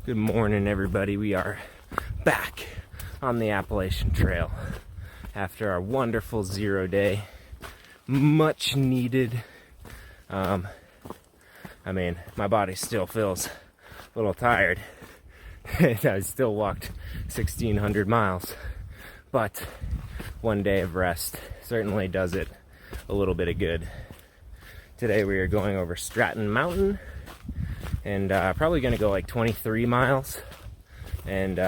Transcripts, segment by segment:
Good morning, everybody. We are back on the Appalachian Trail after our wonderful 0 day. Much needed. I mean, my body still feels a little tired. I still walked 1,600 miles, but 1 day of rest certainly does it a little bit of good. Today we are going over Stratton Mountain and probably going to go like 23 miles and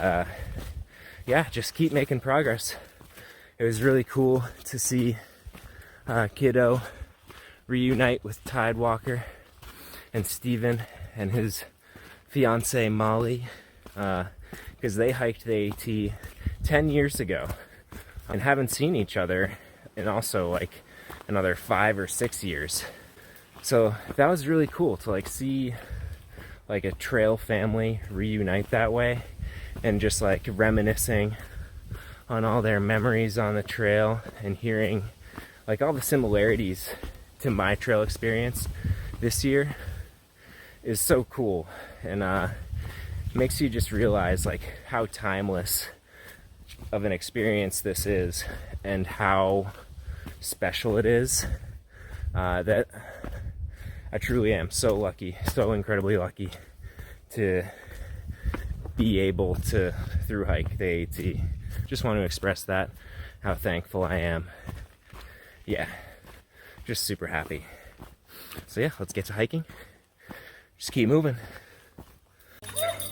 yeah, just keep making progress. It was really cool to see Kiddo reunite with Tidewalker and Steven and his fiance Molly, because they hiked the AT 10 years ago and haven't seen each other in also like another 5 or 6 years. So that was really cool to like see like a trail family reunite that way and just like reminiscing on all their memories on the trail and hearing like all the similarities to my trail experience this year is so cool, and makes you just realize like how timeless of an experience this is and how special it is. That I truly am so lucky, so incredibly lucky to be able to thru-hike the AT. Just want to express that, how thankful I am. Yeah, just super happy. So yeah, let's get to hiking. Just keep moving.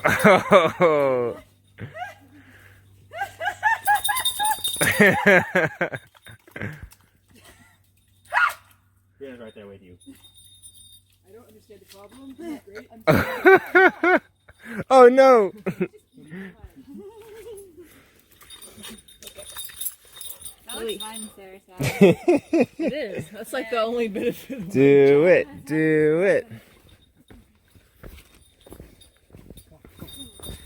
Oh. Here's right there with you. I don't understand the problem. Great. I'm sorry. Oh no! That looks fun, Sarah. It is. That's like the only benefit. Do it, do it.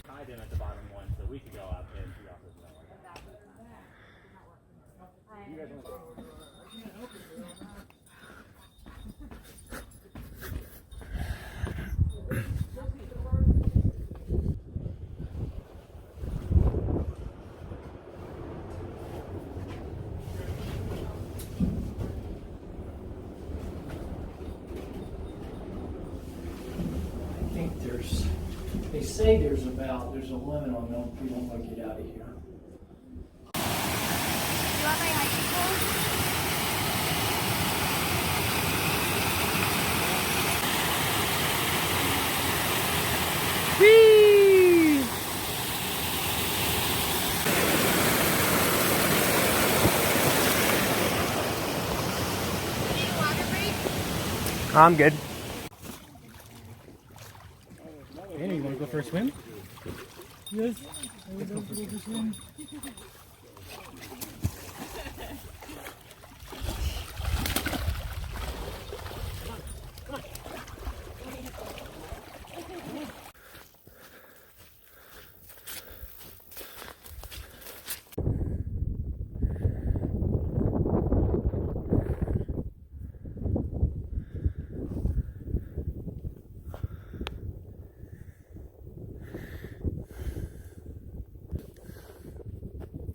Tied in at the bottom one, so we could go up and see off this one. You guys want to They say there's a limit on them. We don't want to get out of here. Do you want my hiking poles? Whee! Need a water break? I'm good. Annie, you want to go for a swim? Yes. I would love to go for a swim.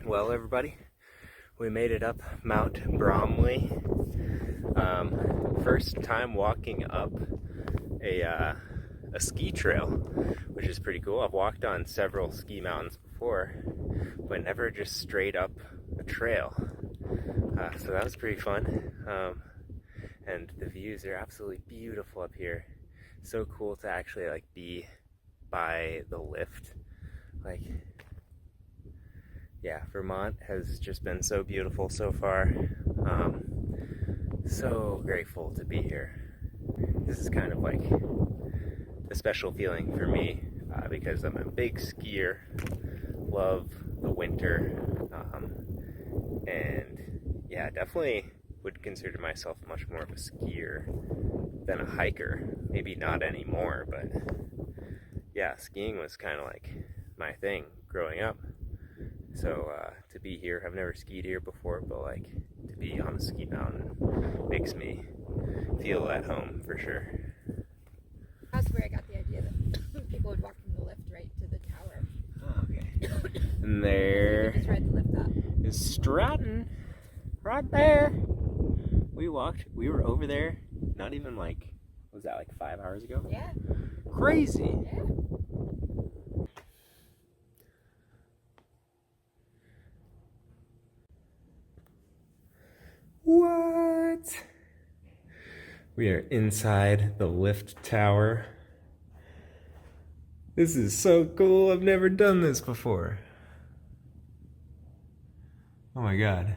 Well, everybody, we made it up Mount Bromley. First time walking up a ski trail, which is pretty cool. I've walked on several ski mountains before, but never just straight up a trail. So that was pretty fun. And the views are absolutely beautiful up here. So cool to actually like be by the lift. Like, yeah, Vermont has just been so beautiful so far. So grateful to be here. This is kind of like a special feeling for me because I'm a big skier, love the winter, and yeah, definitely would consider myself much more of a skier than a hiker. Maybe not anymore, but yeah, skiing was kind of like my thing growing up. So to be here, I've never skied here before, but like to be on a ski mountain makes me feel at home for sure. That's where I got the idea that people would walk from the lift right to And there Just ride the lift up. is Stratton, right there. We were over there, not even like, what was that, like 5 hours ago? Yeah. Crazy. Yeah. What? We are inside the lift tower. This is so cool. I've never done this before. Oh my god.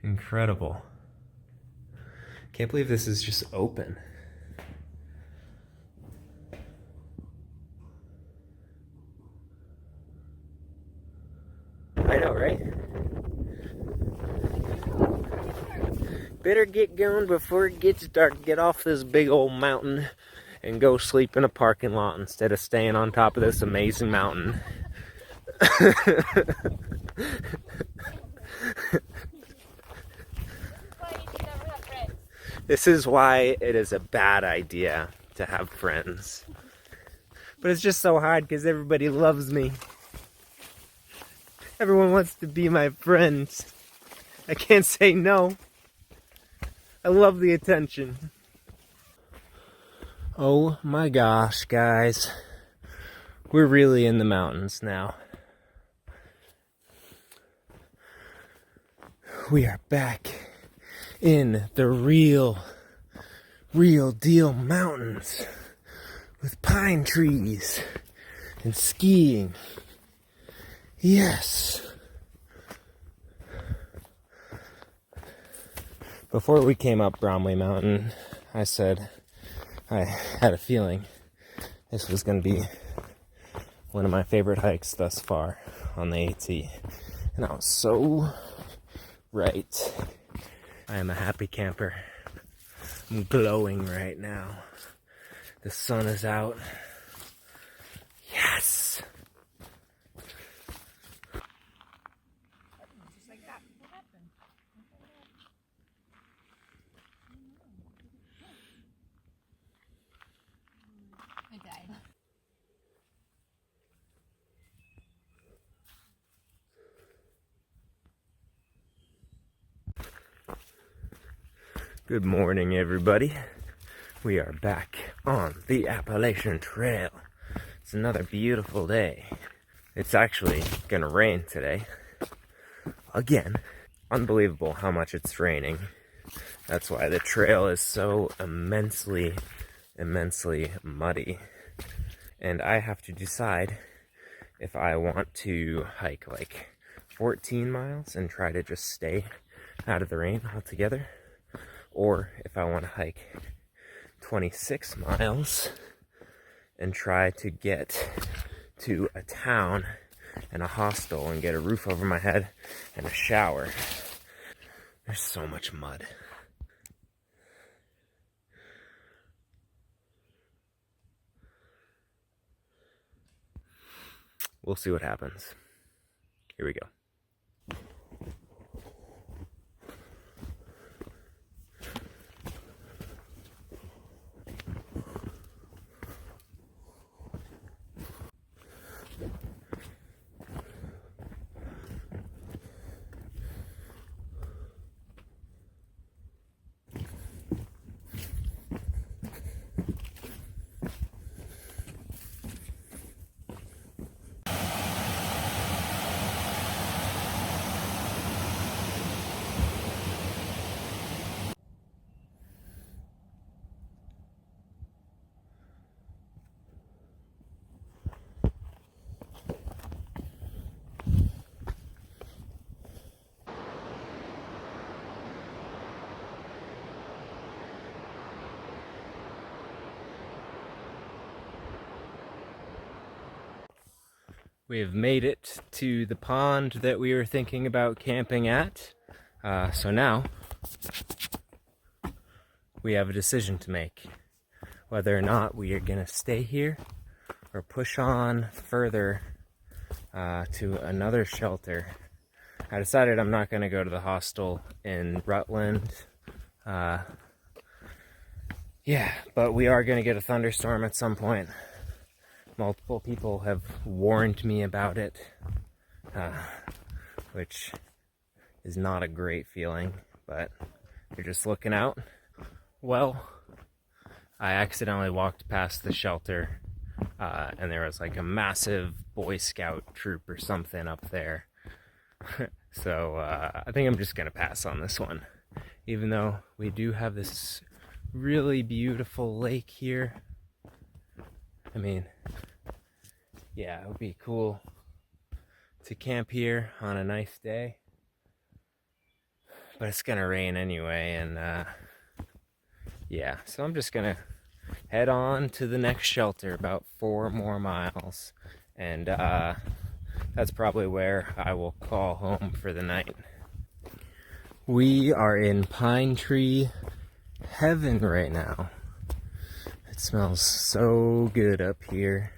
Incredible. Can't believe this is just open. I know, right? Better get going before it gets dark. Get off this big old mountain and go sleep in a parking lot instead of staying on top of this amazing mountain. This is why it is a bad idea to have friends. But it's just so hard because everybody loves me. Everyone wants to be my friends. I can't say no. I love the attention. Oh my gosh, guys. We're really in the mountains now. We are back in the real deal mountains with pine trees and skiing. Yes. Before we came up Bromley Mountain, I said I had a feeling this was going to be one of my favorite hikes thus far on the AT. And I was so right. I am a happy camper. I'm glowing right now. The sun is out. Yes! Just like that. What happened? I died. Good morning, everybody. We are back on the Appalachian Trail. It's another beautiful day. It's actually gonna rain today. Again. Unbelievable how much it's raining. That's why the trail is so immensely muddy. And I have to decide if I want to hike like 14 miles and try to just stay out of the rain altogether, or if I want to hike 26 miles and try to get to a town and a hostel and get a roof over my head and a shower. There's so much mud. We'll see what happens. Here we go. We have made it to the pond that we were thinking about camping at. So now we have a decision to make. Whether or not we are going to stay here or push on further to another shelter. I decided I'm not going to go to the hostel in Rutland. Yeah, but we are going to get a thunderstorm at some point. Multiple people have warned me about it, which is not a great feeling, but you're just looking out. Well, I accidentally walked past the shelter, and there was like a massive Boy Scout troop or something up there. So I think I'm just gonna pass on this one, even though we do have this really beautiful lake here. I mean, yeah, it would be cool to camp here on a nice day, but it's gonna rain anyway, and yeah, so I'm just gonna head on to the next shelter, about 4 more miles, and that's probably where I will call home for the night. We are in pine tree heaven right now. It smells so good up here.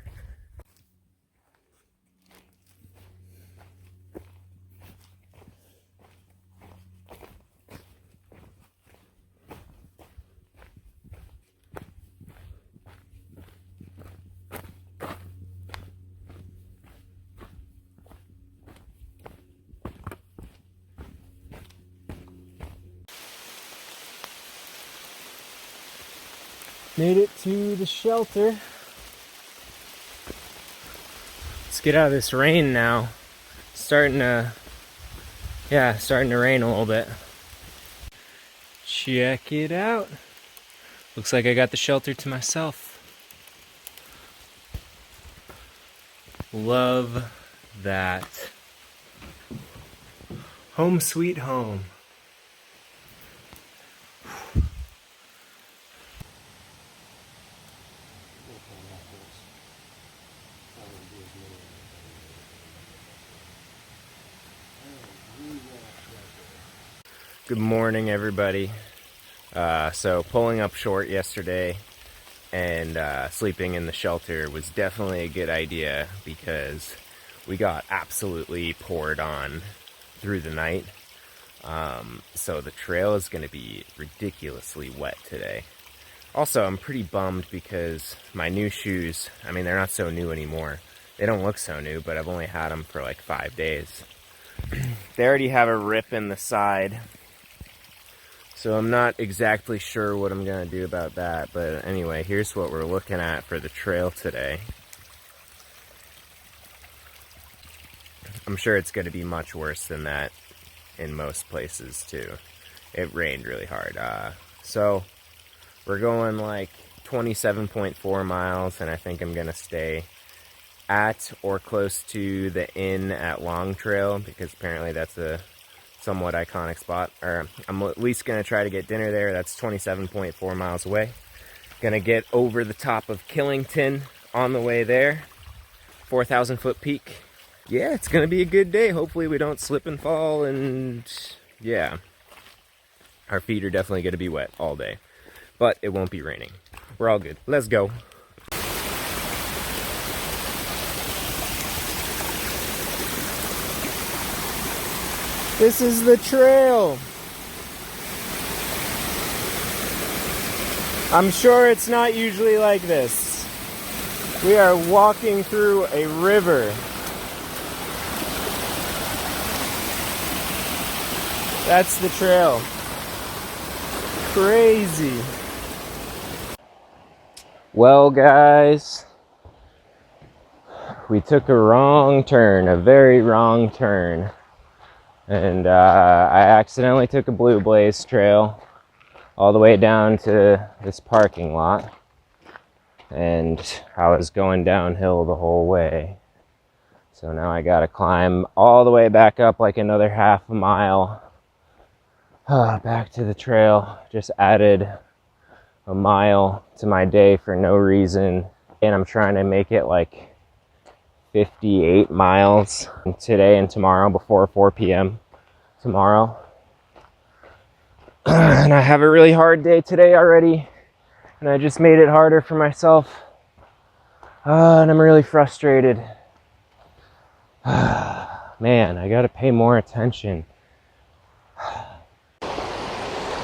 Made it to the shelter. Let's get out of this rain now. Starting to rain a little bit. Check it out. Looks like I got the shelter to myself. Love that. Home sweet home. Good morning, everybody. So pulling up short yesterday and sleeping in the shelter was definitely a good idea because we got absolutely poured on through the night. So the trail is going to be ridiculously wet today. Also, I'm pretty bummed because my new shoes, I mean, they're not so new anymore. They don't look so new, but I've only had them for like 5 days. They already have a rip in the side. So I'm not exactly sure what I'm going to do about that, but anyway, here's what we're looking at for the trail today. I'm sure it's going to be much worse than that in most places too. It rained really hard. So we're going like 27.4 miles, and I think I'm going to stay at or close to the inn at Long Trail because apparently that's a somewhat iconic spot, or I'm at least going to try to get dinner there. That's 27.4 miles away. Gonna get over the top of Killington on the way there. 4,000 foot peak. Yeah, it's gonna be a good day. Hopefully we don't slip and fall, and yeah, our feet are definitely gonna be wet all day, but it won't be raining. We're all good. Let's go. This is the trail. I'm sure it's not usually like this. We are walking through a river. That's the trail. Crazy. Well, guys, we took a wrong turn, a very wrong turn. And I accidentally took a Blue Blaze trail all the way down to this parking lot. And I was going downhill the whole way. So now I gotta climb all the way back up like another half a mile. Back to the trail. Just added a mile to my day for no reason. And I'm trying to make it like 58 miles today and tomorrow before 4 p.m. tomorrow. And I have a really hard day today already, and I just made it harder for myself. And I'm really frustrated. Man, I gotta pay more attention.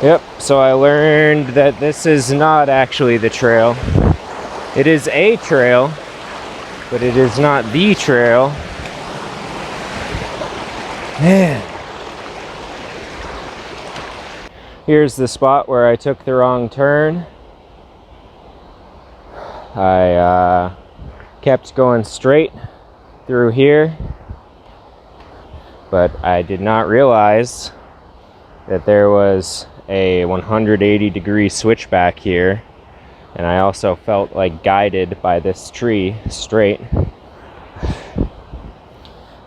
Yep, so I learned that this is not actually the trail. It is a trail, but it is not the trail. Man. Here's the spot where I took the wrong turn. I kept going straight through here, but I did not realize that there was a 180-degree switchback here, and I also felt like guided by this tree straight.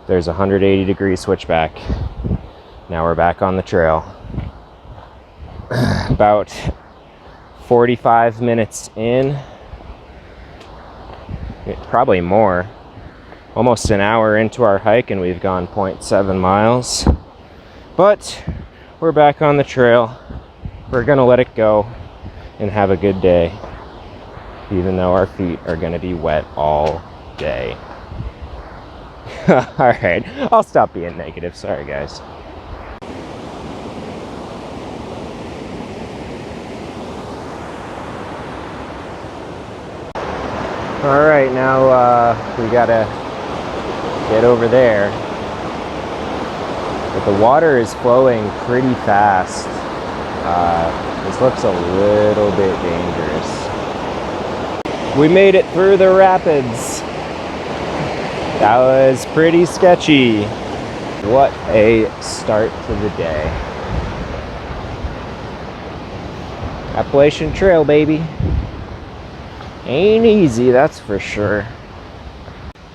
There's a 180-degree switchback. Now we're back on the trail. About 45 minutes in, probably more, almost an hour into our hike, and we've gone 0.7 miles. But we're back on the trail. We're gonna let it go and have a good day, even though our feet are gonna be wet all day. Alright, I'll stop being negative. Sorry, guys. Alright, now we gotta get over there. But the water is flowing pretty fast. This looks a little bit dangerous. We made it through the rapids. That was pretty sketchy. What a start to the day. Appalachian Trail, baby. Ain't easy, that's for sure.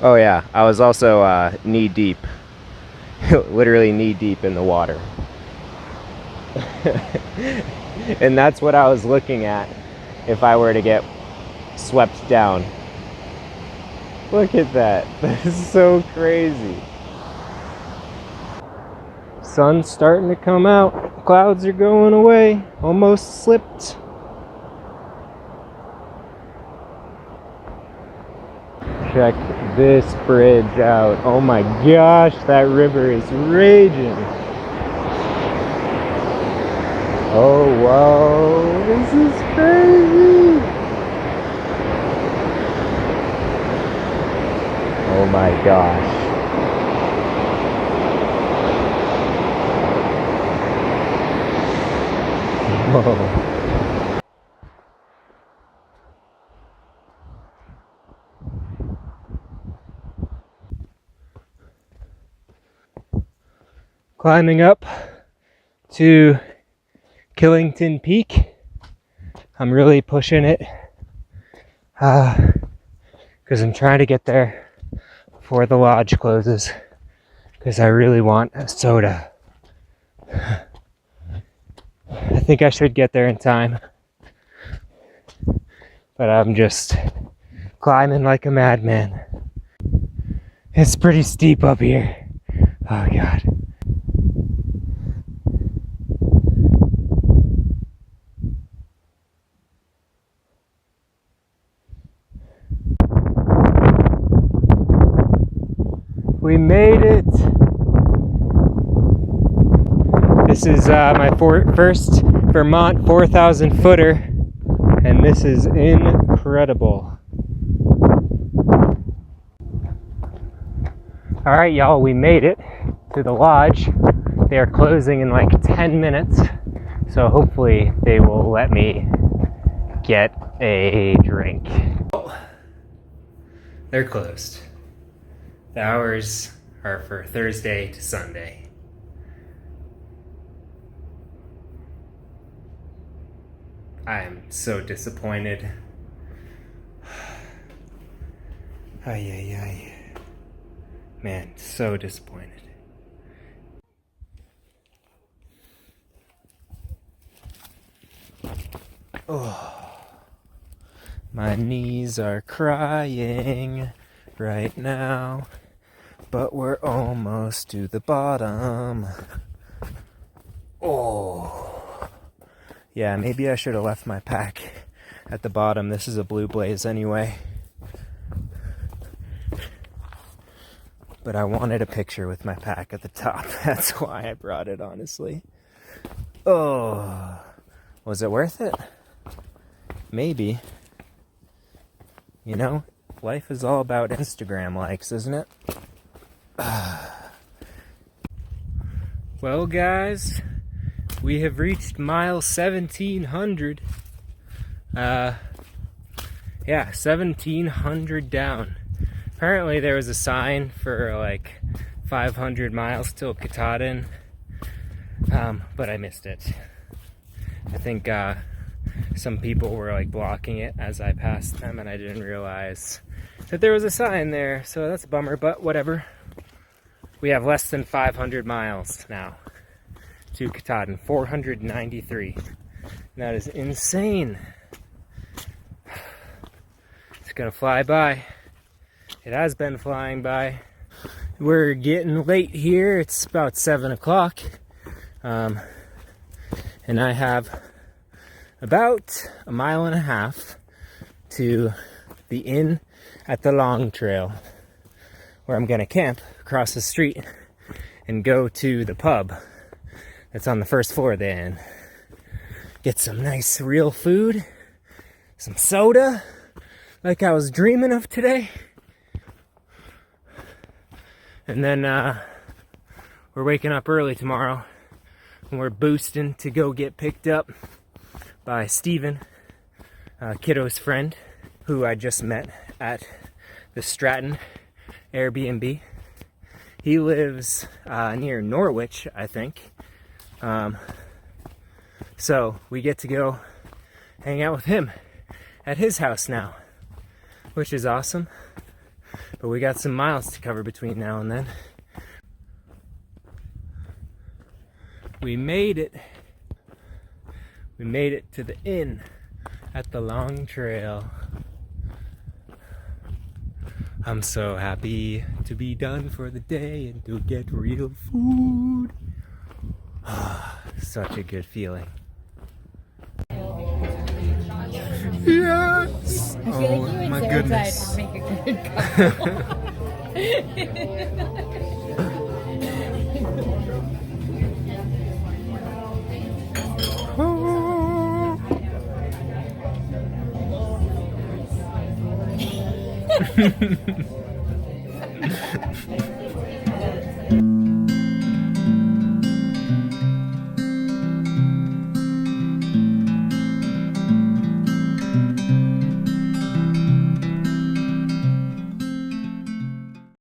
Oh yeah, I was also knee deep. Literally knee deep in the water. And that's what I was looking at if I were to get swept down. Look at that. That is so crazy. Sun's starting to come out. Clouds are going away. Almost slipped. Check this bridge out. Oh my gosh, that river is raging. Oh wow, this is crazy. Oh my gosh. Whoa. Climbing up to Killington Peak. I'm really pushing it because I'm trying to get there before the lodge closes, because I really want a soda. I think I should get there in time, but I'm just climbing like a madman. It's pretty steep up here. Oh God. We made it! This is my first Vermont 4,000 footer, and this is incredible. Alright y'all, we made it to the lodge. They are closing in like 10 minutes, so hopefully they will let me get a drink. Oh, they're closed. The hours are for Thursday to Sunday. I'm so disappointed. Ay, ay, ay. Man, so disappointed. Oh, my knees are crying right now, but we're almost to the bottom. Oh, yeah, maybe I should have left my pack at the bottom. This is a Blue Blaze anyway. But I wanted a picture with my pack at the top. That's why I brought it, honestly. Oh, was it worth it? Maybe. You know, Life is all about Instagram likes, isn't it? Well, guys, we have reached mile 1700. Yeah, 1700 down. Apparently there was a sign for like 500 miles till Killington, but I missed it. I think some people were like blocking it as I passed them, and I didn't realize that there was a sign there, so that's a bummer, but whatever. We have less than 500 miles now to Killington, 493. That is insane. It's gonna fly by. It has been flying by. We're getting late here. It's about 7 o'clock. And I have about a mile and a half to the inn at the Long Trail, where I'm gonna camp across the street and go to the pub that's on the first floor of the inn. Get some nice real food, some soda, like I was dreaming of today. And then we're waking up early tomorrow, and we're boosting to go get picked up by Steven, Kiddo's friend, who I just met at the Stratton Airbnb. He lives near Norwich, I think. So we get to go hang out with him at his house now, which is awesome. But we got some miles to cover between now and then. We made it. We made it to the inn at the Long Trail. I'm so happy to be done for the day and to get real food. Such a good feeling. Yes! I feel like you and my Sarah goodness. make a good couple.